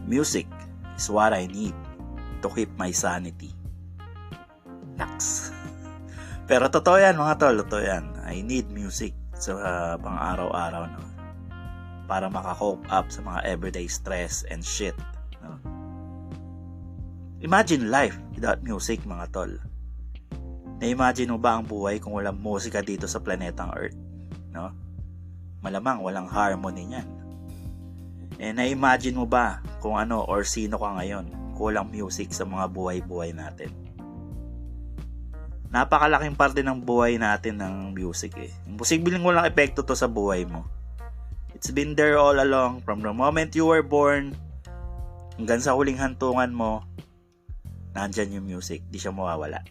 Music is what I need to keep my sanity. Naks. Pero totoo yan mga tol, totoo yan. I need music sa pang araw-araw, no? Para maka-cope up sa mga everyday stress and shit, no? Imagine life without music mga tol. Na-imagine mo ba ang buhay kung walang musika dito sa planetang Earth, no? Malamang walang harmony niyan. Na-imagine mo ba kung ano or sino ka ngayon kung walang music sa mga buhay-buhay natin? Napakalaking parte ng buhay natin ng music eh. Posibleng walang epekto to sa buhay mo. It's been there all along from the moment you were born hanggang sa huling hantungan mo. Nandyan yung music, di siya mawawala.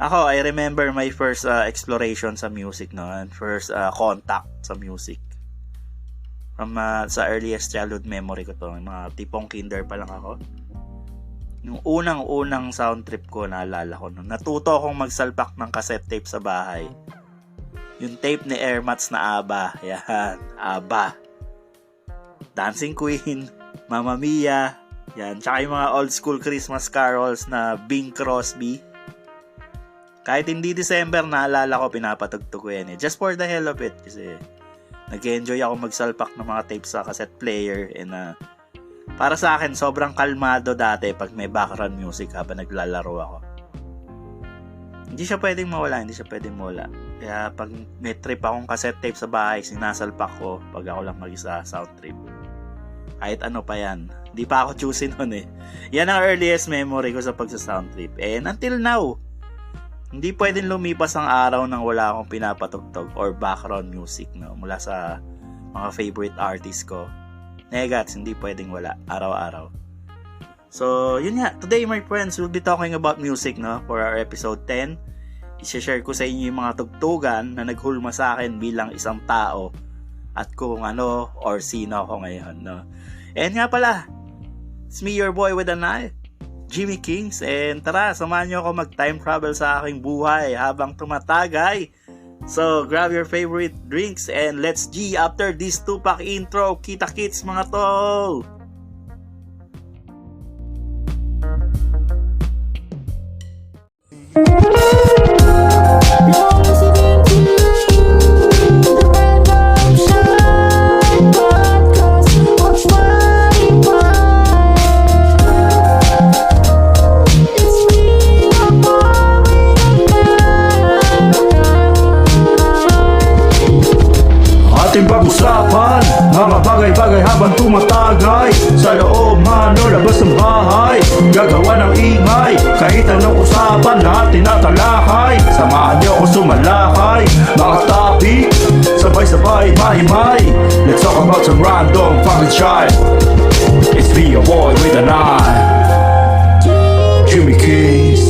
Ako, I remember my first exploration sa music, no? And first contact sa music. From sa earliest childhood memory ko to, mga tipong kinder pa lang ako. Yung unang-unang sound trip ko, naalala ko, no? Natuto akong magsalpak ng cassette tape sa bahay. Yung tape ni Airmats na ABBA. Yan, ABBA. Dancing Queen, Mamma Mia, yan. Tsaka yung mga old school Christmas carols na Bing Crosby. Kahit hindi December, naalala ko, pinapatugtog ko yan eh. Just for the hell of it. Kasi nag-enjoy ako magsalpak ng mga tapes sa cassette player. And para sa akin, sobrang kalmado dati pag may background music habang naglalaro ako. Hindi siya pwedeng mawala. Kaya pag may trip akong cassette tape sa bahay, sinasalpak ko pag ako lang mag-isa sound trip. Kahit ano pa yan. Hindi pa ako choosy nun eh. Yan ang earliest memory ko sa pagsa-sound trip. And until now, hindi pwedeng lumipas ang araw nang wala akong pinapatugtog or background music, no, mula sa mga favorite artist ko. Negats, hindi pwedeng wala araw-araw. So, yun nga. Today, my friends, we'll be talking about music, no, for our episode 10. I-share ko sa inyo yung mga tugtugan na naghulma sa akin bilang isang tao at kung ano or sino ako ngayon, no. And nga pala, it's me, your boy with an eye, Jimmy Kings, and tara, samahan nyo ako mag-time travel sa aking buhay habang tumatagay. So, grab your favorite drinks and let's G after this Tupac intro. Kita-kits mga tol! Ating pag-usapan mga bagay-bagay habang tumatagay sa loob man o labas ng bahay. Gagawa ng ingay kahit anong usapan, lahat tinatalakay. Samahan niyo ako sumalakay, mga topic sabay-sabay, mahi-mahi. Let's talk about some random fucking shit. It's me, your boy with an eye, Jimmy Kings.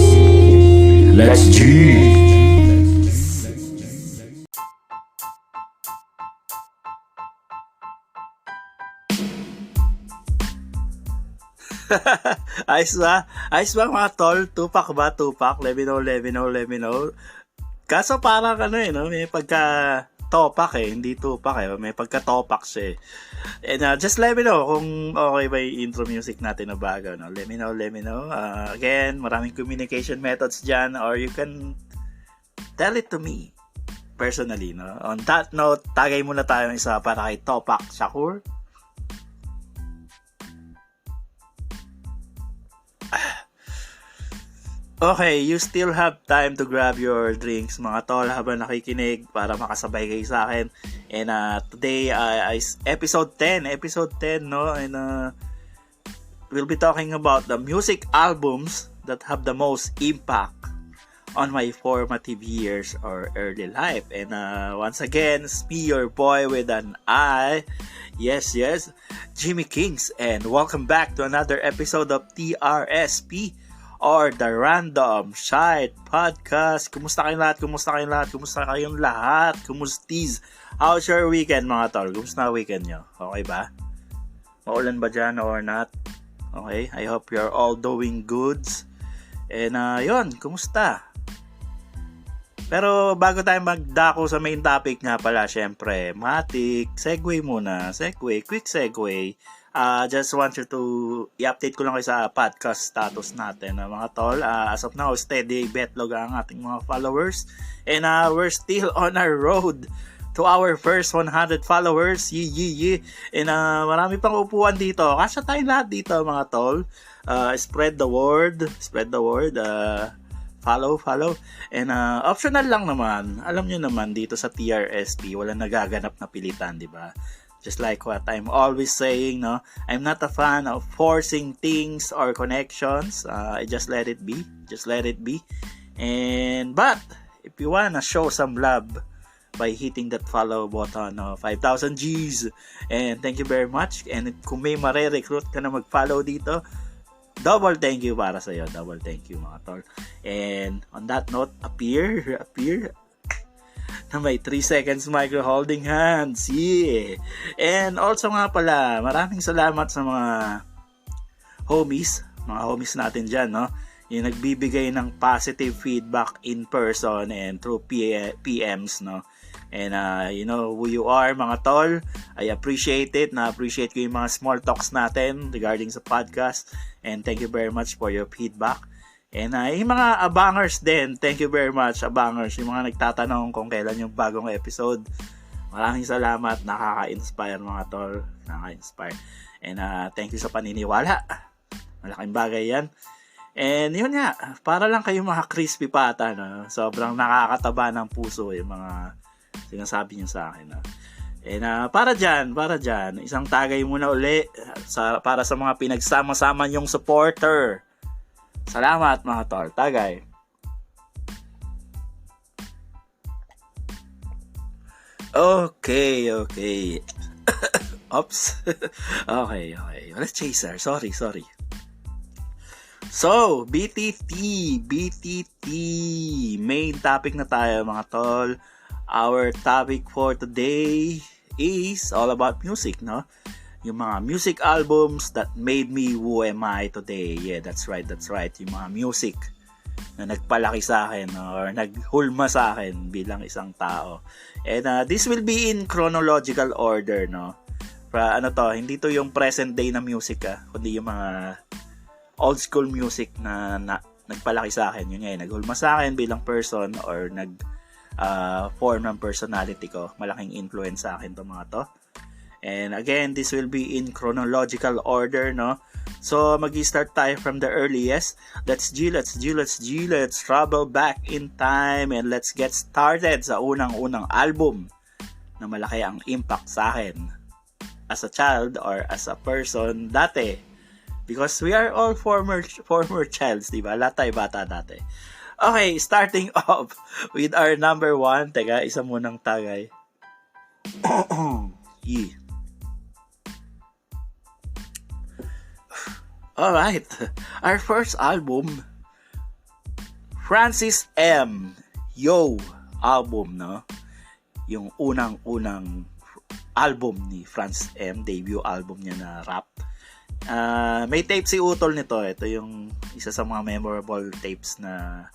Let's G. Ayos ba? Ayos ba mga tol? Tupac ba? Tupac? Let me know. Kaso parang ano eh, no? May pagka-topak eh. Hindi Tupac eh. May pagka-topak siya eh. And just let me know kung okay ba yung intro music natin na bago, no? Let me know. Again, maraming communication methods dyan, or you can tell it to me personally, no? On that note, tagay muna tayo ng isa para kay Tupac Shakur. Okay, you still have time to grab your drinks mga tol habang nakikinig para makasabay kayo sa akin. And today is episode 10, no? And we'll be talking about the music albums that have the most impact on my formative years or early life. And once again, it's me, your boy with an eye. Yes, Jimmy Kings. And welcome back to another episode of TRSP, or the Random Shite Podcast. Kumusta kayong lahat? Kumustis? How's your weekend mga tol? Kumusta weekend nyo? Okay ba? Maulan ba dyan or not? Okay, I hope you're all doing goods. And yun, kumusta? Pero bago tayo magdako sa main topic nga pala, syempre, matik, segue muna. Quick segue. Just want you to i-update ko lang kayo sa podcast status natin, mga tol. As of now, steady betlog ang ating mga followers. And we're still on our road to our first 100 followers. Yee. And marami pang upuan dito. Kasya tayong lahat dito, mga tol. Spread the word. Follow. And optional lang naman. Alam nyo naman, dito sa TRSP, walang nagaganap na pilitan, di ba? Just like what I'm always saying, no? I'm not a fan of forcing things or connections. I just let it be. But if you wanna show some love by hitting that follow button, 5,000 G's. And thank you very much. And kung may mare-recruit ka na mag-follow dito, double thank you para sa iyo. Double thank you, mga tol. And on that note, appear na may 3 seconds micro holding hands. Yeah. And also nga pala, maraming salamat sa mga homies natin dyan, no? Yung nagbibigay ng positive feedback in person and through PMs, no? And you know who you are, mga tol. I appreciate it. Na-appreciate ko yung mga small talks natin regarding sa podcast. And thank you very much for your feedback. And yung mga abangers din, thank you very much, abangers. Yung mga nagtatanong kung kailan yung bagong episode. Maraming salamat. Nakaka-inspire, mga tol. Nakaka-inspire. And thank you sa paniniwala. Malaking bagay yan. And yun nga, para lang kayo mga crispy pata, no? Sobrang nakakataba ng puso yung mga sinasabi niyo sa akin. And para dyan, isang tagay muna uli para sa mga pinagsama-sama yung supporter. Salamat, mga tol. Tagay. Okay. Oops. Okay. Let's chaser. Sorry. So, BTT. Main topic na tayo, mga tol. Our topic for today is all about music, no? Yung mga music albums that made me who am I today. Yeah, that's right. Yung mga music na nagpalaki sa akin, no? Or naghulma sa akin bilang isang tao. And this will be in chronological order, no? Hindi to yung present day na music, kundi yung mga old school music na nagpalaki sa akin. Yun nga, naghulma sa akin bilang person or form ng personality ko. Malaking influence sa akin to, mga to. And again, this will be in chronological order, no? So, mag-start tayo from the earliest. Let's travel back in time and let's get started sa unang-unang album na malaki ang impact sa akin as a child or as a person dati. Because we are all former childs, di ba? Lahat tayo bata dati. Okay, starting off with our number 1. Teka, isa munang tagay. Yeah. Alright, our first album, Francis M. Yo album, no? Yung unang-unang album ni Francis M. Debut album niya na rap. May tape si Utol nito. Ito yung isa sa mga memorable tapes na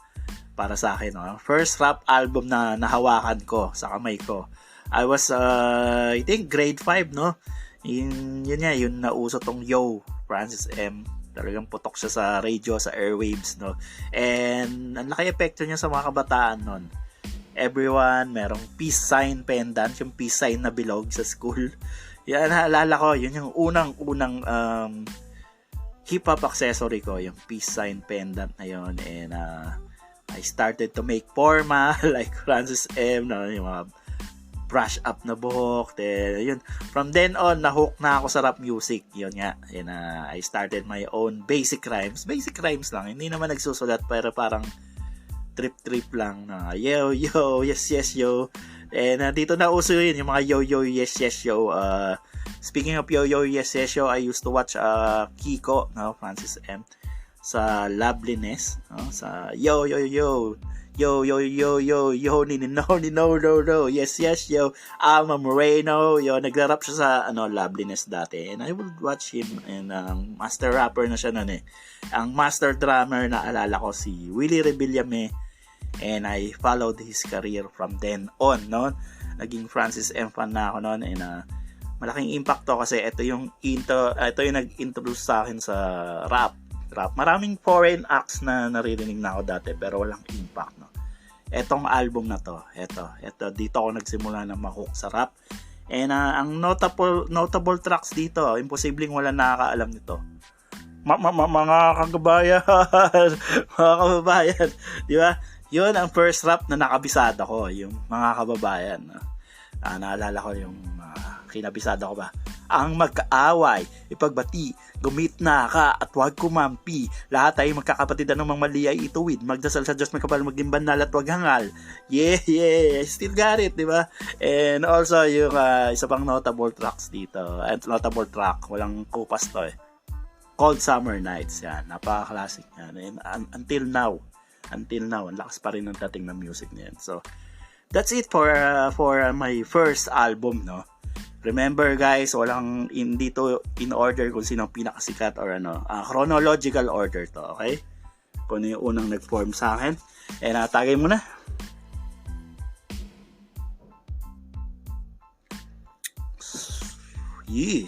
para sa akin, no? First rap album na nahawakan ko sa kamay ko. I was, I think, grade 5, no? Yun nga, yun nauso tong Yo, Francis M. Talagang putok siya sa radio, sa airwaves, no? And ang laki epekto niya sa mga kabataan nun. Everyone, merong peace sign pendant, yung peace sign na bilog sa school. Yan, naalala ko, yun yung unang-unang hip-hop accessory ko, yung peace sign pendant na yun. And I started to make formal like Francis M, no? Yung mga brush up na buhok. Then, yun. From then on, nahook na ako sa rap music. Yun nga. And, I started my own basic rhymes. Basic rhymes lang. Hindi naman nagsusulat, pero parang trip lang na yo, yes, yo. And, dito na uso yun, yung mga yo, yes, yo. Speaking of yo, yes, yo, I used to watch Kiko, no? Francis M. Sa Loveliness, no? Sa yo, no, yes, yo, Alma Moreno, nagra-rap siya sa, Loveliness dati, and I would watch him, and master rapper na siya nun eh. Ang master drummer na alala ko si Willie Rebillame, and I followed his career from then on, no? Naging Francis M fan na ako nun, and malaking impact to kasi ito yung nag-introduce sa akin sa rap. Maraming foreign acts na naririnig na ako dati pero walang impact, no. Etong album na to, ito dito ako nagsimula na ma-hook sa rap. And ang notable tracks dito, imposibleng wala nakakaalam nito. Mga kagabayan, mga kababayan, di ba? Yun ang first rap na nakabisada ko, yung mga kababayan. Naalala ko yung kinabisada ko ba? Ang magkaaway, ipagbati, gumitna ka at huwag kumampi. Lahat ay magkakapatid, anong mali ay ituwid. Magdasal sa Diyos, may kapal, maging banal at huwag hangal. Yeah, still got it, di ba? And also, yung isa pang notable tracks dito. Notable track, walang kupas to Cold Summer Nights, yan. Napaka-classic yan. And until now, ang lakas pa rin ng dating ng music niyan. So, that's it for my first album, no? Remember guys, walang dito in order kung sino ang pinakasikat or chronological order to, okay? Kung ano yung unang nag-form sa akin. Tagay mo na. Yeah.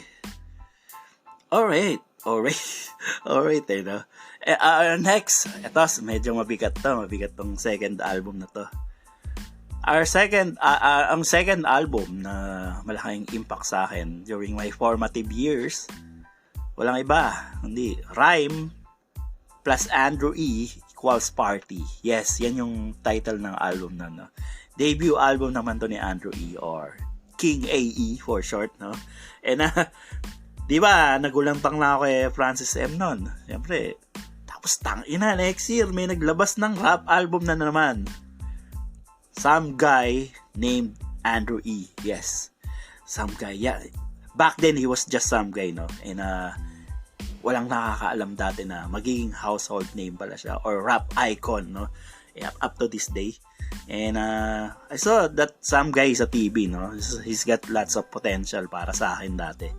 Alright, no? Next, ito, medyo mabigat tong second album na to. Ang second album na malaking impact sa akin during my formative years, walang iba, hindi, Rhyme plus Andrew E equals Party. Yes, yan yung title ng album na, no? Debut album naman to ni Andrew E or King AE for short, no? And di ba, nagulantang na ako Francis M nun. Siyempre, tapos next year may naglabas ng rap album na naman. Some guy named Andrew E. Yes. Some guy. Yeah. Back then, he was just some guy, no? And walang nakakaalam dati na magiging household name pala siya or rap icon, no? Yeah, up to this day. And I saw that some guy sa TV, no? He's got lots of potential para sa akin dati.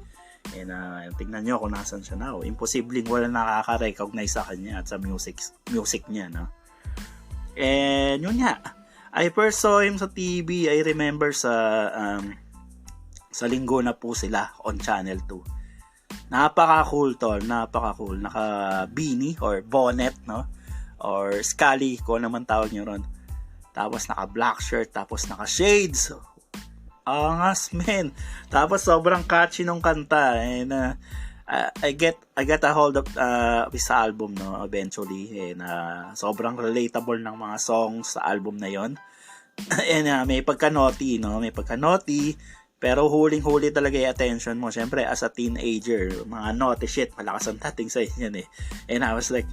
And tingnan nyo kung nasan siya now. Imposibleng wala nakaka-recognize sa kanya at sa music niya, no? And yun nga. I first saw him sa TV, I remember sa Linggo na po sila on Channel 2. Napaka-cool tol, napaka-cool. Naka-beanie or bonnet, no? Or scally, kung naman tawag nyo ron. Tapos naka-black shirt, tapos naka-shades. Angas, man. Tapos sobrang catchy nung kanta. And I get a hold of this album, no, eventually. And sobrang relatable ng mga songs sa album na yon. And may pagka-naughty, no? May pagka-naughty, pero huling-huli talaga yung attention mo. Siyempre, as a teenager, mga naughty shit, malakas ang dating sa yan eh. And I was like,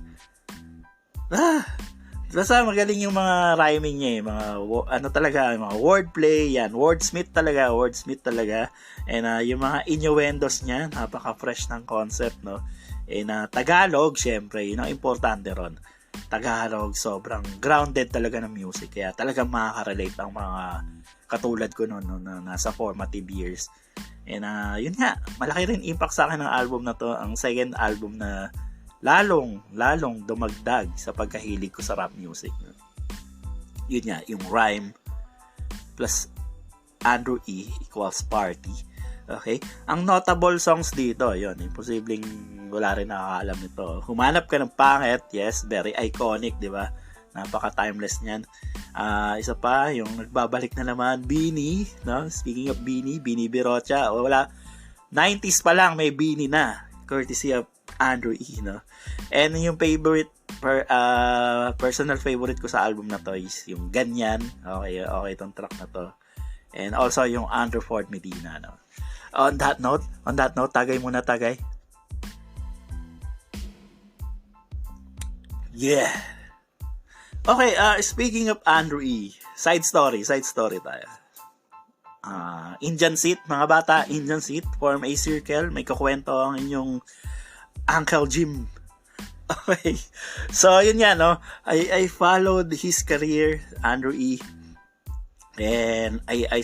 basta magaling yung mga rhyming niya eh. Mga wordplay, yan. Wordsmith talaga. And yung mga innuendos niya, napaka-fresh ng concept, no? And Tagalog, syempre, yun ang importante ron. Tagalog, sobrang grounded talaga ng music. Kaya talagang makaka-relate ang mga katulad ko noon, no, na nasa formative years. And yun nga, malaki rin impact sa akin ng album na to. Ang second album na lalong dumagdag sa pagkahilig ko sa rap music. Yun nga, yung Rhyme plus Andrew E equals Party. Okay? Ang notable songs dito, yun, imposibleng wala rin nakakaalam nito. Humanap ka ng pangit, yes, very iconic, di ba? Napaka-timeless niyan. Isa pa, yung nagbabalik na naman, Beanie, no? Speaking of Beanie Birocha, wala, 90s pa lang may Beanie na, courtesy of Andrew E, no? And yung favorite, personal favorite ko sa album na to is yung Ganyan. Okay itong track na to. And also yung Andrew Ford Medina, no? On that note, tagay muna. Yeah. Okay, speaking of Andrew E, side story tayo. Indian seat, mga bata, Indian seat, form a circle, may kukwento ang inyong Uncle Jim. Okay. So, yun yan, no? I followed his career, Andrew E. And I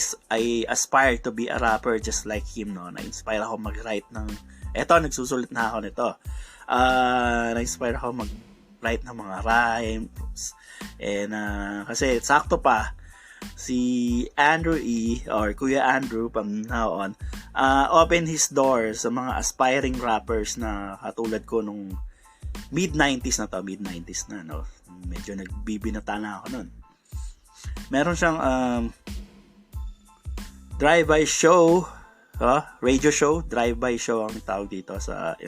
aspire to be a rapper just like him, no? Na-inspire ako mag-write ng... Eto, nagsusulit na ako nito. Na-inspire ako mag-write ng mga rhymes. And kasi sakto pa, si Andrew E. or Kuya Andrew from now on, open his door sa mga aspiring rappers na katulad ko nung mid-90s na, no? Medyo nagbibinata na ako nun. Meron siyang drive-by show, radio show, drive-by show ang tawag dito.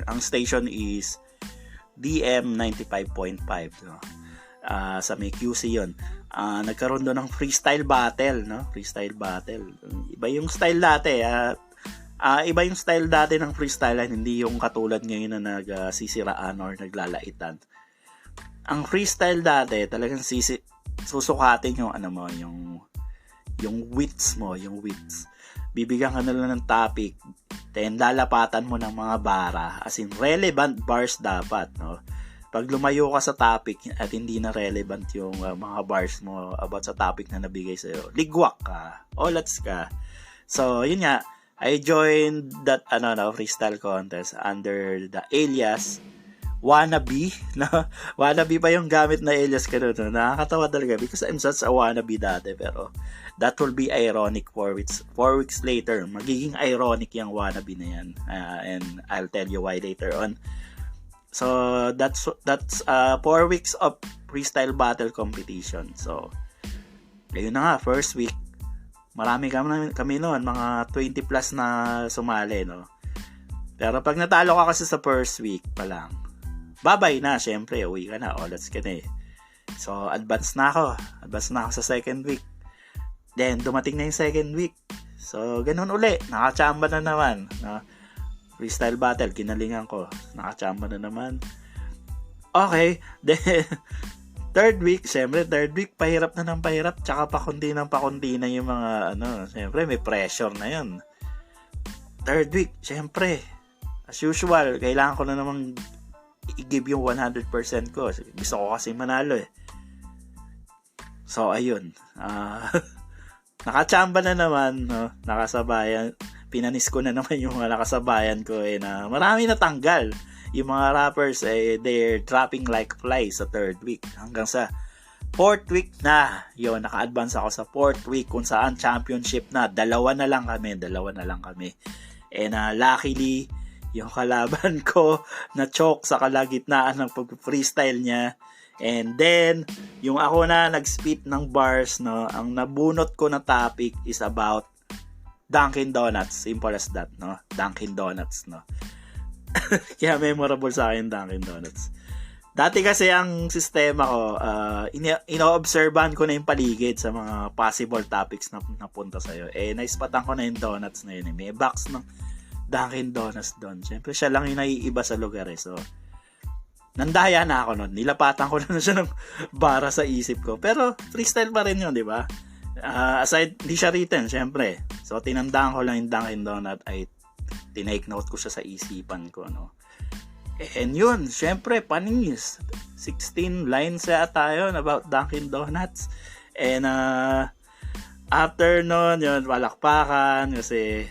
Ang station is DM 95.5, no? Sa may QC yun. Nagkaroon doon ng freestyle battle, no? Freestyle battle. Iba yung style dati, iba yung style dati ng freestyle, hindi yung katulad ngayon na nagsisiraan or naglalaitan. Ang freestyle dati, talagang susukatin yung yung wits mo, yung wits. Bibigyan ka na lang ng topic, then lalapatan mo ng mga bara, as in relevant bars dapat, no? Pag lumayo ka sa topic at hindi na relevant yung mga bars mo about sa topic na nabigay sa'yo, ligwak ka, olats ka. So, yun nga, I joined that freestyle contest under the alias Wannabe, no? Wannabe pa yung gamit na alias ko doon. Nakakatawa talaga because I'm such a wannabe dati, pero that will be ironic 4 weeks later. Magiging ironic yung wannabe na yan. And I'll tell you why later on. So, that's 4 weeks of freestyle battle competition. So, ayun na nga, first week, marami kami noon, mga 20 plus na sumali, no? Pero pag natalo ka kasi sa first week pa lang, babay na, syempre, uwi ka na, olats ka na eh. So, advance na ako sa second week. Then, dumating na yung second week. So, ganun uli, nakachamba na naman, no? Freestyle battle, kinalingan ko, nakachamba na naman. Okay, then, third week, pahirap na ng pahirap, tsaka pakunti na yung mga, syempre, may pressure na yun. Third week, syempre, as usual, kailangan ko na namang i-give yung 100% ko. Gusto ko kasi manalo eh. So, ayun. Nakachamba na naman, no? Nakasabayan. Pinanis ko na naman yung mga nakasabayan ko eh, na marami na tanggal. Yung mga rappers they're dropping like flies sa third week. Hanggang sa fourth week na. Yun, naka-advance ako sa fourth week kung saan championship na. Dalawa na lang kami. And luckily, yung kalaban ko na choke sa kalagitnaan ng pag-freestyle niya. And then, yung ako na nag-spit ng bars, no, ang nabunot ko na topic is about Dunkin' Donuts. Simple as that, no? Dunkin' Donuts, no? Kaya memorable sa akin Dunkin' Donuts. Dati kasi ang sistema ko, ino-obserban ko na yung paligid sa mga possible topics na napunta sa'yo. Naispatan ko na yung donuts na yun. May box ng Dunkin' Donuts doon. Siyempre, siya lang yung naiiba sa lugar eh. So, nandaya na ako noon. Nilapatan ko na siya ng bara sa isip ko. Pero, freestyle pa rin yun, di ba? Aside, hindi siya written, siyempre. So, tinandaan ko lang yung Dunkin' Donut ay tinake note ko siya sa isipan ko, no? And yun, siyempre, panis. 16 lines tayo about Dunkin' Donuts. And, after nun, yun, walakpakan kasi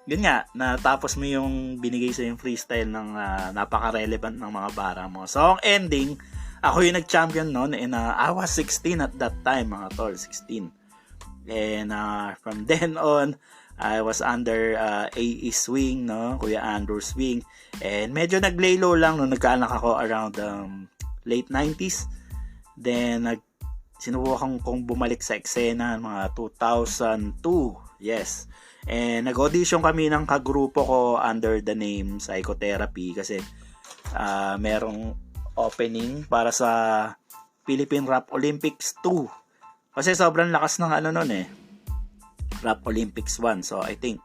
yun nga, natapos mo yung binigay sa yung freestyle ng napaka-relevant ng mga bara mo. So, ang ending, ako yung nag-champion noon and I was 16 at that time, mga tol, 16. And from then on, I was under AE's wing, no? Kuya Andrew's wing. And medyo nag-lay low lang nung nagkaanak ako around late 90s. Then, sinubukan kong bumalik sa eksena mga 2002. Yes. And nag-audition kami ng kagrupo ko under the name Psychotherapy kasi merong opening para sa Philippine Rap Olympics 2. Kasi sobrang lakas ng nun Rap Olympics 1. So I think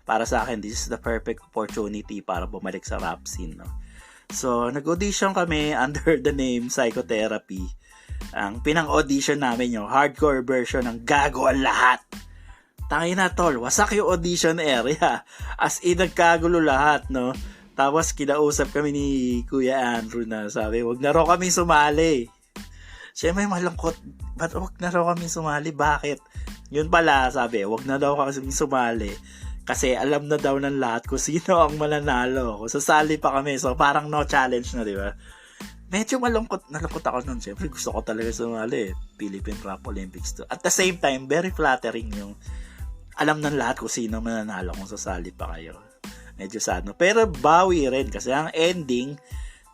para sa akin this is the perfect opportunity para bumalik sa rap scene, no? So nag-audition kami under the name Psychotherapy. Ang pinang-audition namin yung hardcore version ng Gago ang Lahat. Tangin na tol, wasak yung audition area. As in, nagkagulo lahat, no? Tapos, kinausap kami ni Kuya Andrew na sabi, wag na raw kami sumali. Siyempre, malungkot. Ba't wag na raw kami sumali? Bakit? Yun pala, sabi, wag na daw kami sumali. Kasi alam na daw ng lahat kung sino ang mananalo. Kung sasali pa kami. So, parang no challenge na, di ba? medyo nalungkot ako nun. Siyempre, gusto ko talaga sumali Philippine Rap Olympics to. At the same time, very flattering yung alam ng lahat kung sino mananalo kung sasali pa kayo. Medyo sad, no? Pero bawi rin kasi ang ending,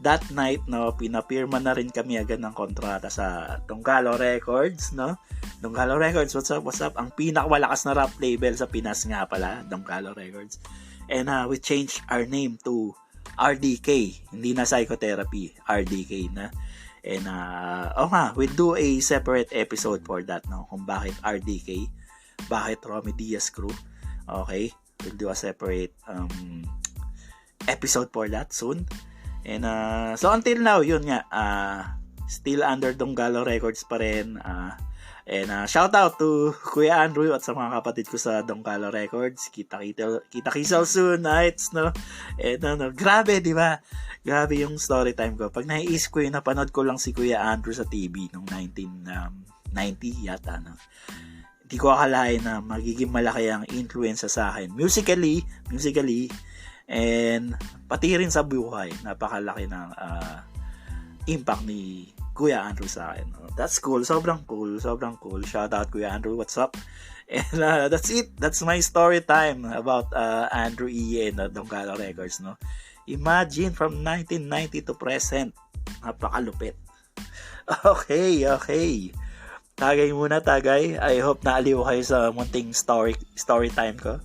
that night, no, pinapirma na rin kami agad ng kontrata sa Donggalo Records, no? Donggalo Records, what's up? Ang pinakamalakas na rap label sa Pinas nga pala, Donggalo Records. And we changed our name to RDK, hindi na psychotherapy, RDK na. And we'll do a separate episode for that, no? Kung bakit RDK, bakit Romy Diaz Crew. Okay, we'll do a separate episode for that soon. And so until now, yun nga, still under Donggalo Records pa rin. And shout out to Kuya Andrew at sa mga kapatid ko sa Donggalo Records. Kita-kisal soon, nights, no? And grabe, di ba? Grabe yung story time ko. Pag naiisip ko yun, napanood ko lang si Kuya Andrew sa TV noong 1990 yata, no? Hindi ko akalain na magiging malaki ang influence sa akin. Musically, and pati rin sa buhay. Napakalaki ng impact ni Kuya Andrew sa akin. That's cool. Sobrang cool. Shout out Kuya Andrew. What's up? And that's it. That's my story time about Andrew E. and Donggalo Records, no? Imagine from 1990 to present. Napakalupit. Okay. Tagay muna. I hope naaliw kayo sa munting story time ko.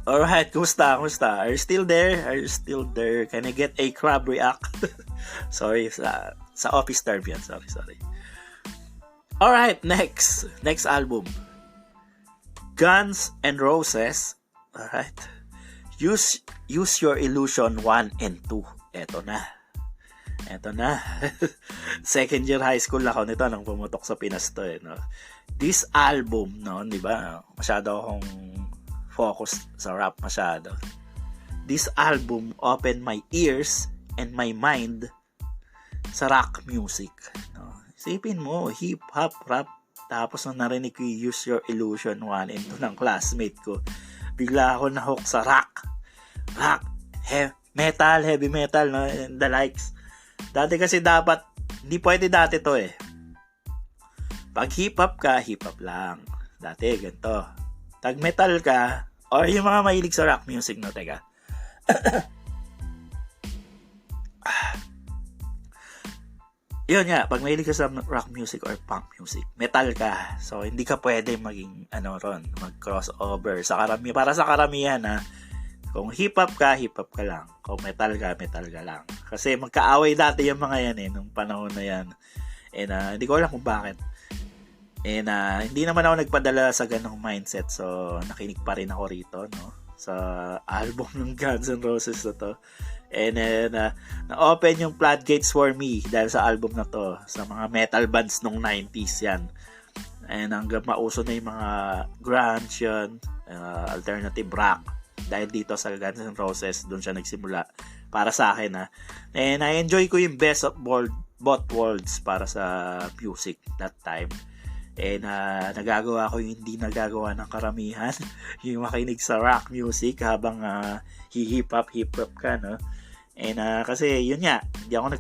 Alright, kumusta? Are you still there? Can I get a crab react? Sorry, sa office term yan. Sorry. Alright, next album. Guns N' Roses. Alright. Use Your Illusion 1 and 2. Eto na. Second year high school ako nito nang pumutok sa Pinas to, no? This album, no, di ba? Masyado akong focus sa rap masyado. This album opened my ears and my mind sa rock music, no? Isipin mo, hip-hop, rap, tapos nung narinig ko yung Use Your Illusion 1 and 2 ng classmate ko, bigla ako na-hook sa rock, heavy metal, no? And the likes. Dati kasi dapat, hindi pwede dati to eh. Pag hip-hop ka, hip-hop lang. Dati, ganito. Tag metal ka, or yung mga mahilig sa rock music, no? Teka. Yun nga, pag mahilig ka sa rock music or punk music, metal ka. So, hindi ka pwede maging, mag-crossover. Para sa karamihan, kung hip-hop ka lang. Kung metal ka lang. Kasi magkaaway dati yung mga yan nung panahon na yan. And hindi ko alam kung bakit. And hindi naman ako nagpadala sa ganong mindset. So, nakinig pa rin ako rito, no? Sa album ng Guns N' Roses na to. And then, na-open yung floodgates for me dahil sa album na to. Sa mga metal bands nung 90s yan. And hanggang mauso na yung mga grunge yun, alternative rock. Dahil dito sa Guns N' Roses, doon siya nagsimula. Para sa akin, And I enjoy ko yung best of both worlds para sa music that time. And nagagawa ko yung hindi nagagawa ng karamihan. Yung makinig sa rock music habang hip-hop ka, no? And kasi yun nga, hindi ako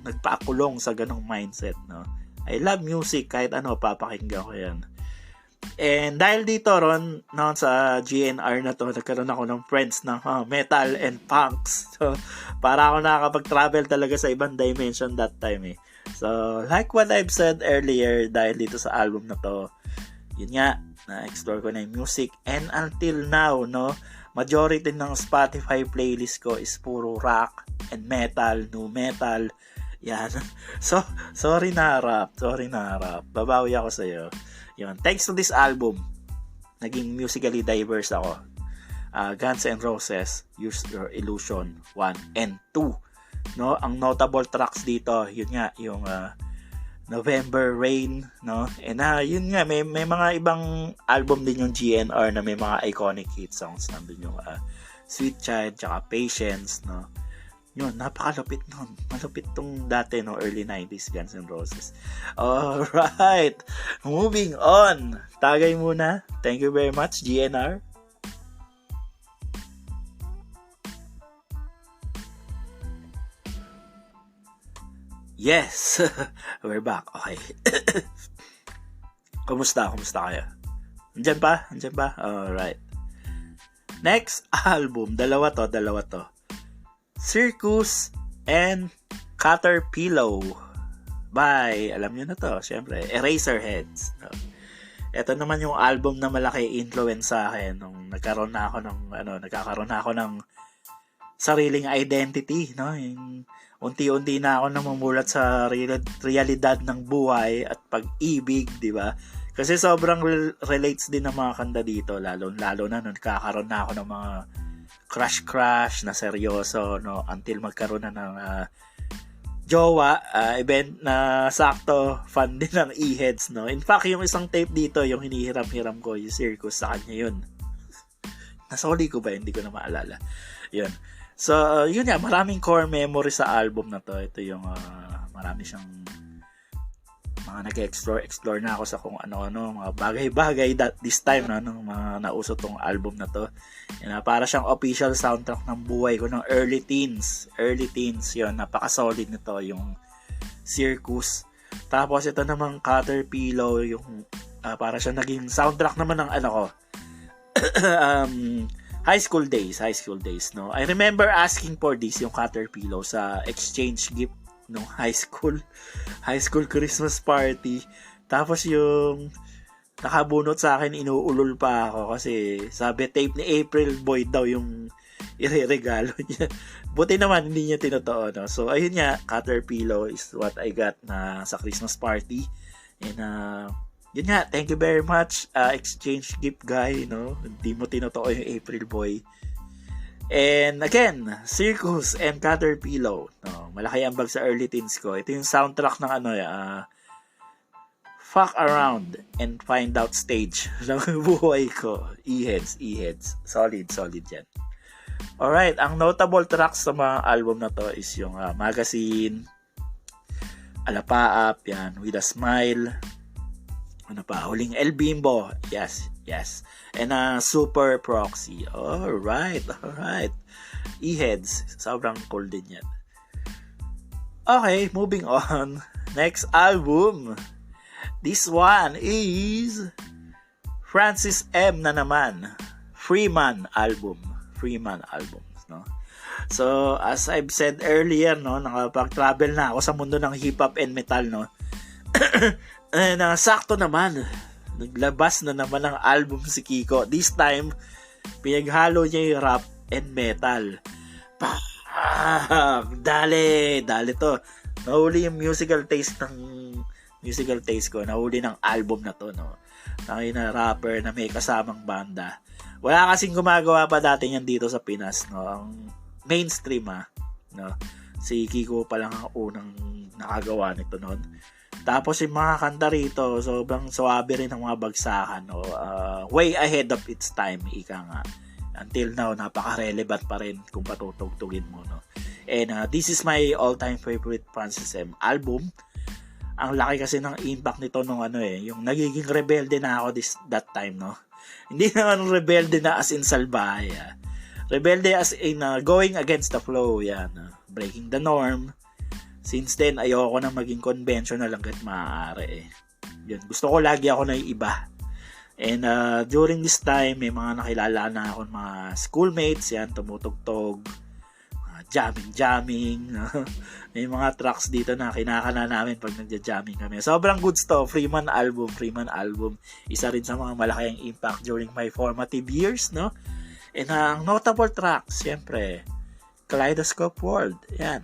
nagpakulong sa ganong mindset, no? I love music, kahit ano, papakinggan ko yan. And dahil dito ron, no, sa GNR na to, nagkaroon ako ng friends ng metal and punks. So, para ako nakakapag-travel talaga sa ibang dimension that time, eh. So, like what I've said earlier, dahil dito sa album na to, yun nga, na-explore ko na yung music. And until now, no, majority ng Spotify playlist ko is puro rock and metal, nu metal. Yan. So, sorry na rap. Babawi ako sa'yo. Yun. Thanks to this album, naging musically diverse ako. Guns N' Roses, Use Your Illusion 1 and 2. No, ang notable tracks dito, yun nga, yung November Rain, no? And yun nga, may mga ibang album din yung GNR na may mga iconic hit songs. Nandun yung Sweet Child, tsaka Patience, no? Yun, napakalupit nun. Malupit tong dati, no? Early 90s Guns N' Roses. Alright, moving on. Tagay muna. Thank you very much, GNR. Yes! We're back. Okay. Kumusta kayo? Andyan pa? Alright. Next album, dalawa to. Circus and Caterpillar by, alam nyo na to, syempre, Eraserheads. Ito naman yung album na malaki influence sa akin nung nagkakaroon na ako ng sariling identity, no? Yung unti-unti na ako namumulat sa realidad ng buhay at pag-ibig, di ba? Kasi sobrang relates din ng mga kanta dito, lalo na nung nagkakaroon na ako ng mga crush na seryoso, no, until magkaroon na ng jowa, event na sakto fan din ng E-Heads, no. In fact, yung isang tape dito, yung hinihiram-hiram ko, yung Circus, sa kanya yun. Nasoli ko ba? Hindi ko na maalala. Yun. So, yun nga, maraming core memory sa album na to. Ito yung marami siyang mga nag-explore na ako sa kung ano-ano, mga bagay-bagay this time, no, nung mga nauso tong album na to. Yan, para siyang official soundtrack ng buhay ko ng early teens. Yun, napaka-solid nito yung Circus. Tapos ito namang Caterpillar, yung para siya naging soundtrack naman ng high school days, no. I remember asking for this, yung Caterpillar, sa exchange gift no high school Christmas party. Tapos yung nakabunot sa akin, inuulol pa ako kasi sabi tape ni April Boyd daw yung ireregalo niya. Buti naman hindi niya tinotoo, no? So ayun nga, Caterpillar is what I got na sa Christmas party. And yun nga, thank you very much, exchange gift guy, no? Hindi mo tinotoo yung April Boy. And again, Circus and Caterpillar, no? Malaki ang bag sa early teens ko. Ito yung soundtrack ng Fuck Around and Find Out stage ng buhay ko. E-Heads. Solid yan. Alright, ang notable tracks sa mga album na to is yung Magazine, Alapaap, yan, With a Smile, ano pa, Huling El Bimbo, yes, and Super Proxy. Alright. E-Heads, sobrang cool din yan. Okay, moving on. Next album. This one is Francis M. na naman. Freeman album, no? So, as I've said earlier, no, nakapag-travel na ako sa mundo ng hip-hop and metal, no? And sakto naman, naglabas na naman ng album si Kiko. This time, pinaghalo niya yung rap and metal. Dali to. Nahuli yung musical taste ko. Nahuli ng album na to, no? Na rapper na may kasamang banda. Wala kasing gumagawa pa dati yan dito sa Pinas, no? Ang mainstream, no? Si Kiko pa lang ang unang nakagawa nito noon. Tapos yung mga kanta rito, sobrang suwabe rin ang mga bagsakan, no? Way ahead of its time, ika nga. Until now, napaka-relevant pa rin kung patutugtugin mo, no? And this is my all-time favorite Francis M. album. Ang laki kasi ng impact nito nung yung nagiging rebelde na ako that time, no? Hindi naman rebelde na as in salbahe. Rebelde as in going against the flow, yan. Breaking the norm. Since then, ayoko na maging conventional hanggat maaari. Yun, gusto ko lagi ako na iba. And during this time, may mga nakilala na ako mga schoolmates, yan, tumutugtog, jamming. May mga tracks dito na kinakana namin pag nagja-jamming kami. Sobrang good stuff. Freeman album. Isa rin sa mga malaking impact during my formative years, no? And ang notable tracks, siyempre, Kaleidoscope World, yan.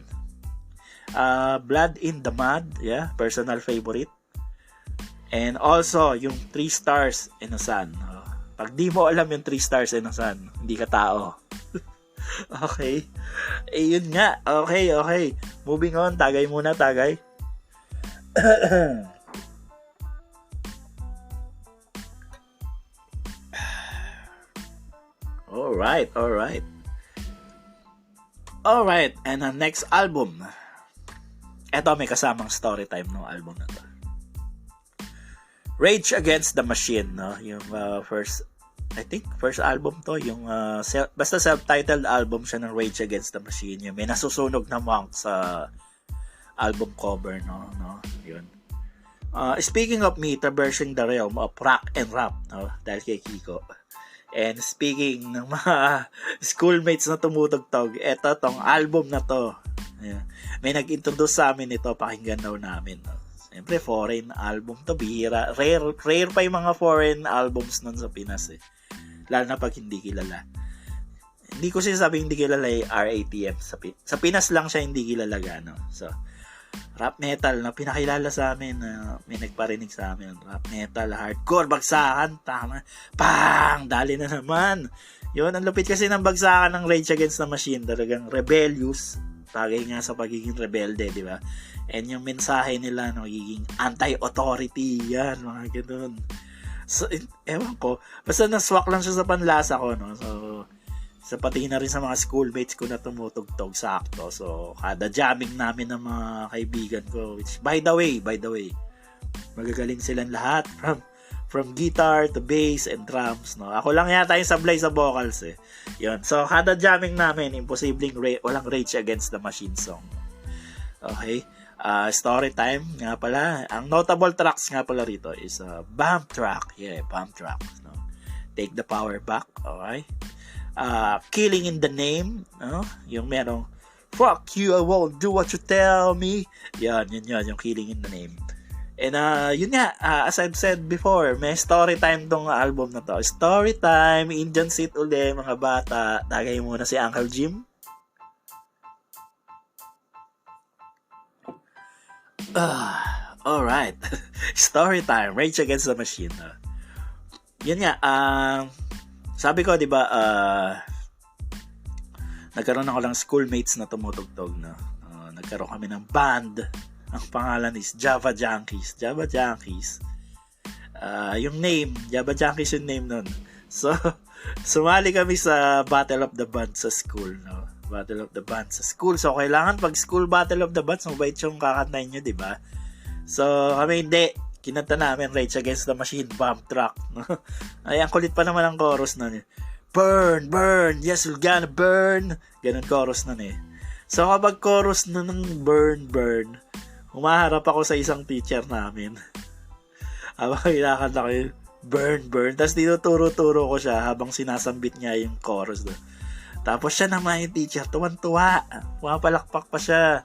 Blood in the Mud, yeah, personal favorite. And also, yung 3 Stars in the Sun. Pag di mo alam yung 3 Stars in the Sun, hindi ka tao. Okay. Yun nga. Okay. Moving on. Tagay muna. Alright. And ang next album. Eto, may kasamang story time no album na to. Rage Against the Machine, no? Yung first album to, yung basta self-titled album siya ng Rage Against the Machine. Yung may nasusunog na monk sa album cover, no? Yun. Speaking of me, traversing the realm of rock and rap, no? Dahil kay Kiko. And speaking ng mga schoolmates na tumutugtog, eto tong album na to. Ayan. May nag-introduce sa amin ito, pakinggan daw namin. No? Siyempre, foreign album to, bihira. Rare pa yung mga foreign albums nun sa Pinas eh. Lalo na pag hindi kilala. Hindi ko sinasabing hindi kilala yung RATM. Sa Pinas lang siya hindi kilala gano. So, rap metal na pinakilala sa amin, may nagparinig sa amin. Rap metal, hardcore, bagsakan, tama. Pang! Dali na naman. Yun, ang lupit kasi ng bagsakan ng Rage Against the Machine. Talagang rebellious. Bagay nga sa pagiging rebelde, di ba? And yung mensahe nila, nagiging anti-authority, yan, mga ganun. So, ewan ko. Basta naswak lang siya sa panlasa ko, no? So, sa pati na rin sa mga schoolmates ko na tumutugtog sakto. So, kada jamming namin ng mga kaibigan ko, which, by the way, magagaling silang lahat from guitar to bass and drums, no? Ako lang yata yung sablay sa vocals, eh. Yun. So, kada jamming namin, imposibleng walang Rage Against the Machine song. Okay? Story time nga pala. Ang notable tracks nga pala rito is Bump Track. Yeah, Bump Track. No? Take the Power Back. Okay? Killing in the Name. No? Yung merong fuck you, I won't do what you tell me. Yan, yung Killing in the Name. And yun nga, as I've said before, may story time tong album na to. Story time, Indian Seat uli, mga bata. Tagay muna si Uncle Jim. Alright. Story time, Rage Against the Machine. Yun nga, sabi ko, di ba, nagkaroon ako ng schoolmates na tumutugtog, no? Nagkaroon kami ng band. Ang pangalan is Java Junkies. Java Junkies. Yung name, Java Junkies yung name nun. So, sumali kami sa Battle of the Band sa school, no? Battle of the Band sa school. So, kailangan pag school Battle of the Bands, mabait yung kakantayin nyo, di ba? So, kami hindi. Kinanta namin Rage Against the Machine, Bump Track. No? Ay, ang kulit pa naman ang chorus nun. Burn, burn, yes, we're gonna burn. Ganun chorus nun eh. So, kapag chorus nun ng burn, burn, humaharap ako sa isang teacher namin. Habang kinakanta ko yung burn, burn. Tapos tinuturo-turo ko siya habang sinasambit niya yung chorus doon. Tapos siya naman yung teacher, tuwan-tuwa. Pumapalakpak pa siya.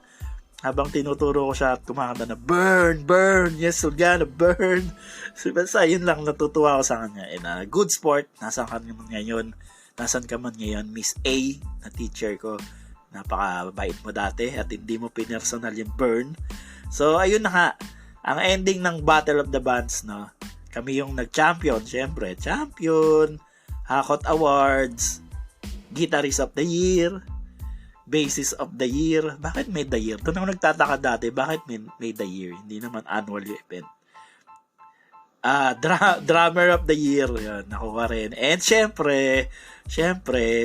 Habang tinuturo ko siya at kumakanta na, burn, burn, yes, we're gonna burn. So, basta yun lang, natutuwa ko sa kanya. And good sport, nasan ka man ngayon? Nasan ka man ngayon? Miss A, na teacher ko. Napakabait mo dati at hindi mo pinersonal yung burn. So, ayun na nga. Ang ending ng Battle of the Bands, no? Kami yung nag-champion, syempre. Champion, Hakot Awards, Guitarist of the Year, Bassist of the Year. Bakit may the year? Doon ako nagtataka dati. Bakit may the year? Hindi naman annual event. Drummer of the Year. Yan, nakuha rin. And syempre,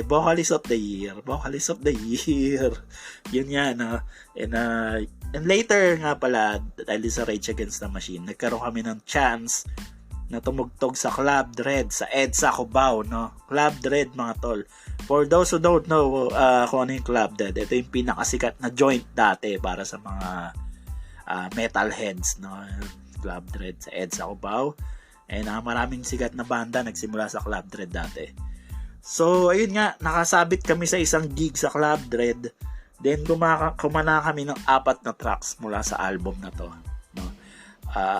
Vocalist of the Year. Vocalist of the Year. Yun yan. And later nga pala, dahil sa Rage Against the Machine, nagkaroon kami ng chance na tumugtog sa Club Dread sa EDSA Cubao, no? Club Dread, mga tol. For those who don't know kung ano yung Club Dread, ito yung pinakasikat na joint dati para sa mga metalheads, no? Club Dread sa EDSA Cubao. And maraming sikat na banda nagsimula sa Club Dread dati. So, ayun nga, nakasabit kami sa isang gig sa Club Dread. Then, kumana kami ng 4 na tracks mula sa album na to. No?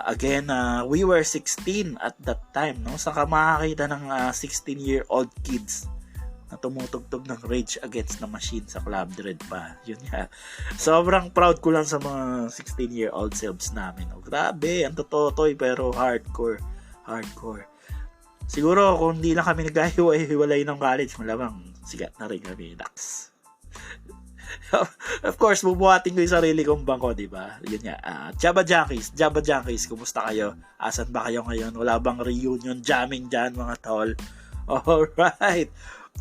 Again, we were 16 at that time, no? Saka makakita ng 16-year-old kids na tumutugtog ng Rage Against the Machine sa Club Dread pa. Yun nga. Sobrang proud ko lang sa mga 16-year-old selves namin. Oh, grabe, ang totoy pero hardcore. Siguro kung hindi lang kami naghiwalay ng college, malamang sigat na rin kami. Dax. Of course, bubuhatin ko yung sarili kong bangko, di ba? Yun nga. Java Junkies, kumusta kayo? Asan ba kayo ngayon? Wala bang reunion jamming dyan, mga tol? Alright.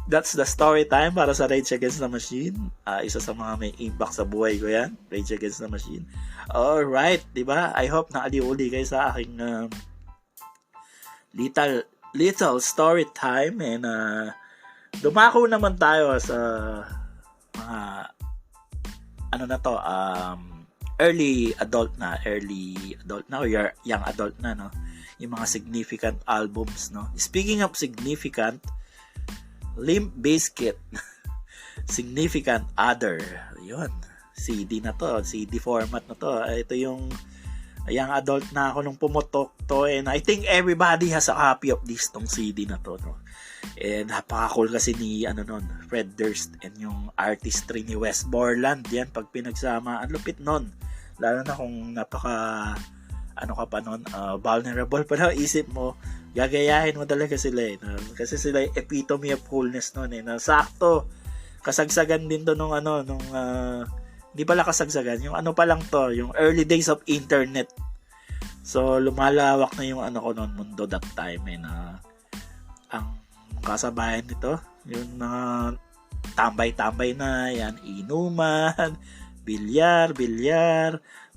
That's the story time para sa Rage Against the Machine. Isa sa mga may impact sa buhay ko yan. Rage Against the Machine. Alright, di ba? I hope na aliuli kayo sa aking little story time. And dumako naman tayo sa mga early adult na or young adult na, no? Yung mga significant albums, no? Speaking of significant, Limp Bizkit, Significant Other, yun, CD na to, CD format na to. Ito yung young adult na ako nung pumutok to, and I think everybody has a copy of this tong CD na to, no? And napaka-cool kasi ni Fred Durst and yung artistry ni Wes Borland. Yan, pag pinagsama, ang lupit nun. Lalo na kung vulnerable pa na isip mo, gagayahin mo talaga sila, eh, no? Kasi sila yung epitome of coolness nun, eh, na sakto. Kasagsagan din to hindi pala kasagsagan, yung pa lang to, yung early days of internet. So, lumalawak na yung mundo that time, eh, na ang kasabayan nito, yung tambay-tambay na, yan, inuman, bilyar,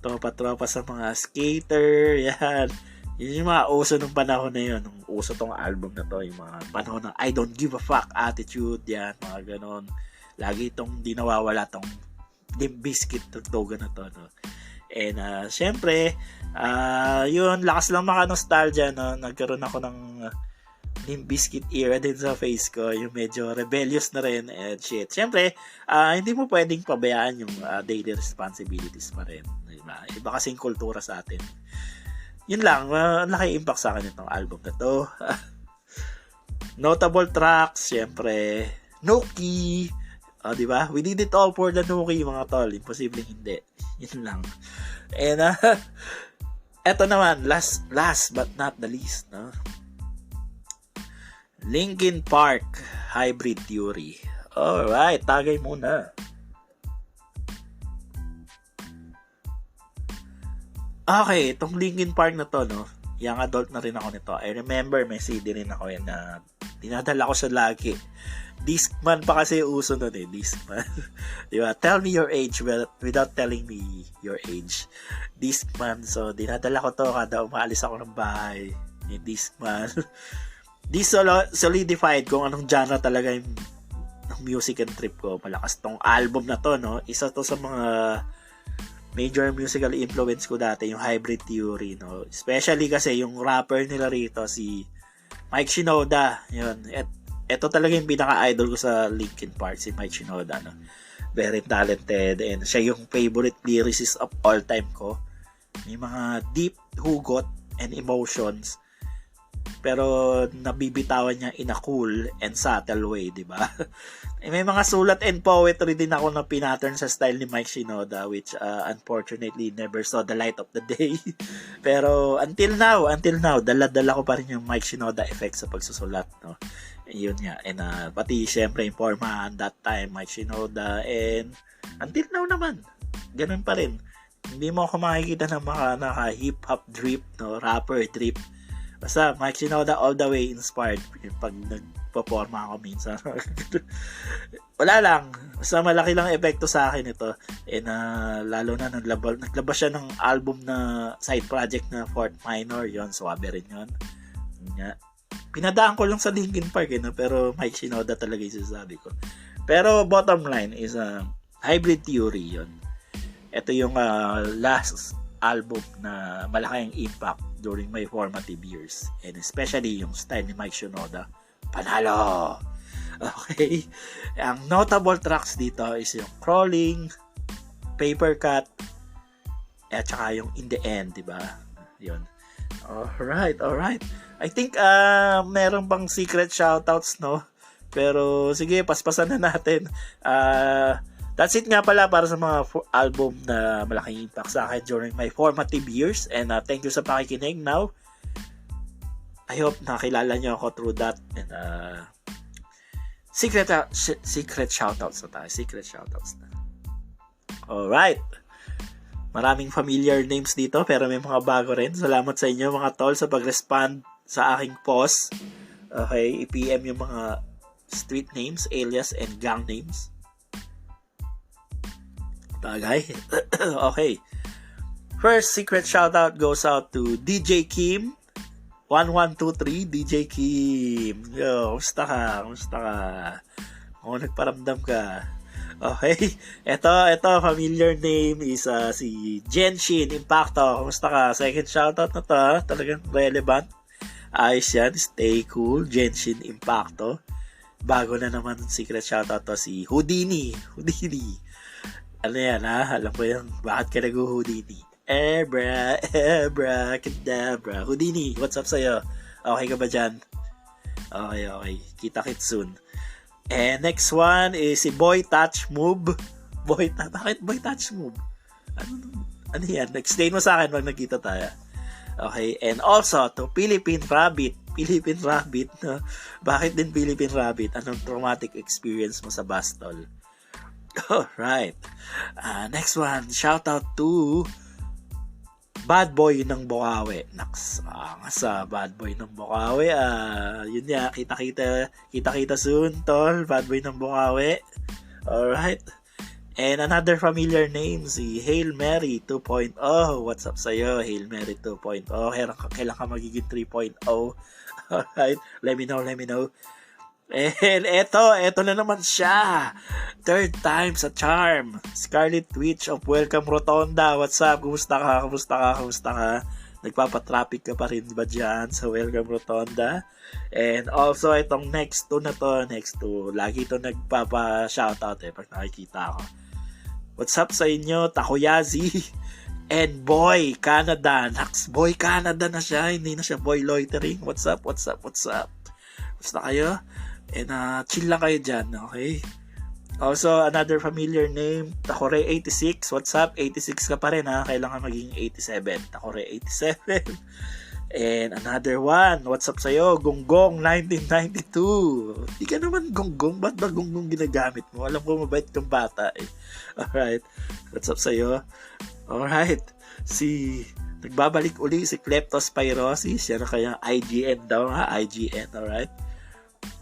tropa-tropa sa mga skater, yan. Yun yung mga uso nung panahon na yun, nung uso tong album na to, yung mga panahon ng I don't give a fuck attitude, yan, mga ganon. Lagi itong di nawawala tong Limp Bizkit tutugan na to, no? And syempre, yun, lakas lang maka-nostalgia, no? Nagkaroon ako ng Limp Bizkit era din sa face ko, yung medyo rebellious na rin and shit. Syempre, hindi mo pwedeng pabayaan yung daily responsibilities pa rin, diba? Iba kasing kultura sa atin. Yun lang, laki impact sa akin itong album na to. Notable tracks, syempre, Nookie, diba? We did it all for the Nookie, mga tol. Imposibleng hindi. Yun lang. And eto naman, last but not the least, no? Linkin Park, Hybrid Theory. Alright, tagay muna. Okay, itong Linkin Park na to, no? Young adult na rin ako nito. I remember may CD rin ako yan na dinadala ko siya lagi. Discman pa kasi uso nun, eh. Discman. Diba? Tell me your age without telling me your age. Discman. So, dinadala ko to kada umaalis ako ng bahay. Yung Discman. This solidified kung anong genre talaga yung music and trip ko. Malakas tong album na to, no? Isa to sa mga major musical influence ko dati, yung Hybrid Theory, no? Especially kasi yung rapper nila rito, si Mike Shinoda. Yun. Ito talaga yung pinaka-idol ko sa Linkin Park, si Mike Shinoda, no? Very talented, and siya yung favorite lyricist of all time ko. May mga deep hugot and emotions, pero nabibitawan niya in a cool and subtle way, di ba? May mga sulat and poetry din ako na pinattern sa style ni Mike Shinoda, which unfortunately never saw the light of the day. Pero until now, dala-dala ko pa rin yung Mike Shinoda effect sa pagsusulat, no? Yun nga. And pati syempre yung format that time, Mike Shinoda, and until now naman, ganun pa rin. Hindi mo ako makikita ng mga naka-hip-hop drip, no? Rapper drip. Basta Mike Shinoda all the way inspired pag nagpo-forma ako minsan. Wala lang. Basta malaki lang epekto sa akin ito. And lalo na naglabas siya ng album na side project na Fort Minor. Yon, swabe rin yun. Pinadaan ko lang sa Linkin Park, no? Pero Mike Shinoda talaga yung sasabi ko. Pero bottom line is Hybrid Theory yon. Ito yung last album na malaking impact during my formative years, and especially yung style ni Mike Shinoda, panalo. Okay, ang notable tracks dito is yung Crawling, Paper Cut, at saka yung In the End, diba? Yun. Alright. I think meron pang secret shoutouts, no? Pero sige, paspasan na natin. That's it nga pala para sa mga album na malaking impact sa akin during my formative years. And thank you sa pakikinig. Now, I hope nakilala nyo ako through that. And secret shoutouts na tayo. Secret shoutouts na. Alright. Maraming familiar names dito, pero may mga bago rin. Salamat sa inyo mga tol sa pag-respond sa aking post. Okay, i-PM yung mga street names, alias, and gang names. Bagay. Okay. First secret shoutout goes out to DJ Kim 1123. DJ Kim, yo, kumusta ka? Kung nagparamdam ka. Okay. Ito, familiar name is si Genshin Impacto. Kumusta ka? Second shoutout na to. Talagang relevant. Ayos yan. Stay cool. Genshin Impacto. Bago na naman secret shoutout to si Houdini. Ano yan ha? Alam ko yan. Bakit ka nag-Houdini? Ebra, kadabra. Houdini, what's up sa'yo? Okay ka ba dyan? Okay. Kita-kits soon. And next one is si Boy Touch Move. Bakit Boy Touch Move? Ano yan? Explain mo sa akin pag nagkita tayo. Okay, and also to Philippine Rabbit. No? Bakit din Philippine Rabbit? Anong traumatic experience mo sa Bastol? Alright. Next one, shout out to Bad Boy ng Bukawi. Naks, sa Bad Boy ng Bukawi. Yun ya, kita soon, tol. Bad Boy ng Bukawi. Alright. And another familiar name, si Hail Mary 2.0. What's up sa'yo, Hail Mary 2.0? Kailan ka magiging 3.0? Alright, let me know. And eto na naman siya. Third time sa charm. Scarlet Witch of Welcome Rotonda. What's up? Kumusta ka? Nagpapatraffic ka pa rin ba dyan sa Welcome Rotonda? And also, itong next two. Lagi ito nagpapa-shoutout pag nakikita ako. What's up sa inyo? Takoyazi and Boy Canada. Nax, Boy Canada na siya. Hindi na siya Boy Loitering. What's up? Basta kayo? And chill lang kayo dyan, okay? Also, another familiar name, Takore86. What's up? 86 ka pa rin, ha? Kailangan maging 87. Takore87. And another one, what's up sa'yo? Gonggong 1992. Di ka naman gonggong. Ba't ba gonggong ginagamit mo? Alam ko mabait kang bata, eh. Alright. What's up sa'yo? Alright. Nagbabalik uli si Kleptospirosis. Yan na kaya IGN daw, ha? IGN, alright?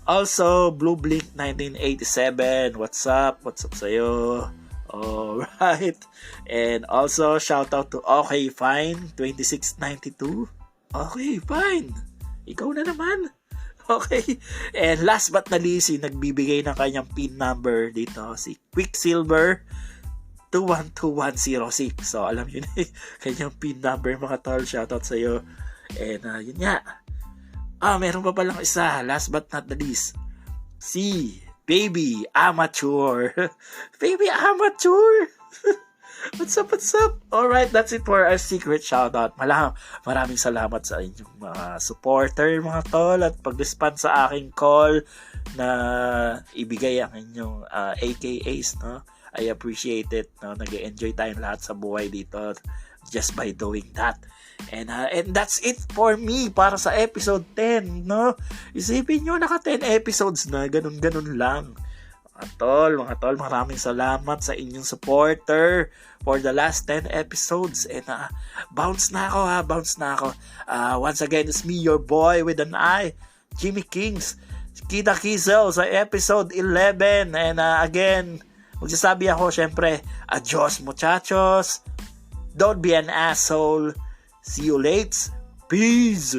Also, Blue Blink 1987. What's up sa'yo? Alright. And also, shout out to Okay Fine 2692. Okay, fine. Ikaw na naman. Okay. And last but not least, nagbibigay ng kanyang PIN number dito, si Quicksilver 212106. So, alam yun na kanyang PIN number, mga tol. Shoutout sa'yo. And yun nga. Meron pa palang isa. Last but not the least. Si Baby Amateur. Baby Amateur. What's up? Alright, that's it for our secret shoutout. Maraming salamat sa inyong mga supporter, mga tol, at pag-respond sa aking call na ibigay ang inyong AKAs, no? I appreciate it, no? Nag-enjoy tayong lahat sa buhay dito just by doing that. And that's it for me para sa episode 10, no? Isipin nyo, naka 10 episodes na, ganun lang. Mga tol, maraming salamat sa inyong supporter for the last 10 episodes. And bounce na ako. Once again, it's me, your boy with an I, Jimmy Kings, Kita Kizel sa episode 11. And again, magsasabi ako, syempre, adios muchachos. Don't be an asshole. See you later. Peace.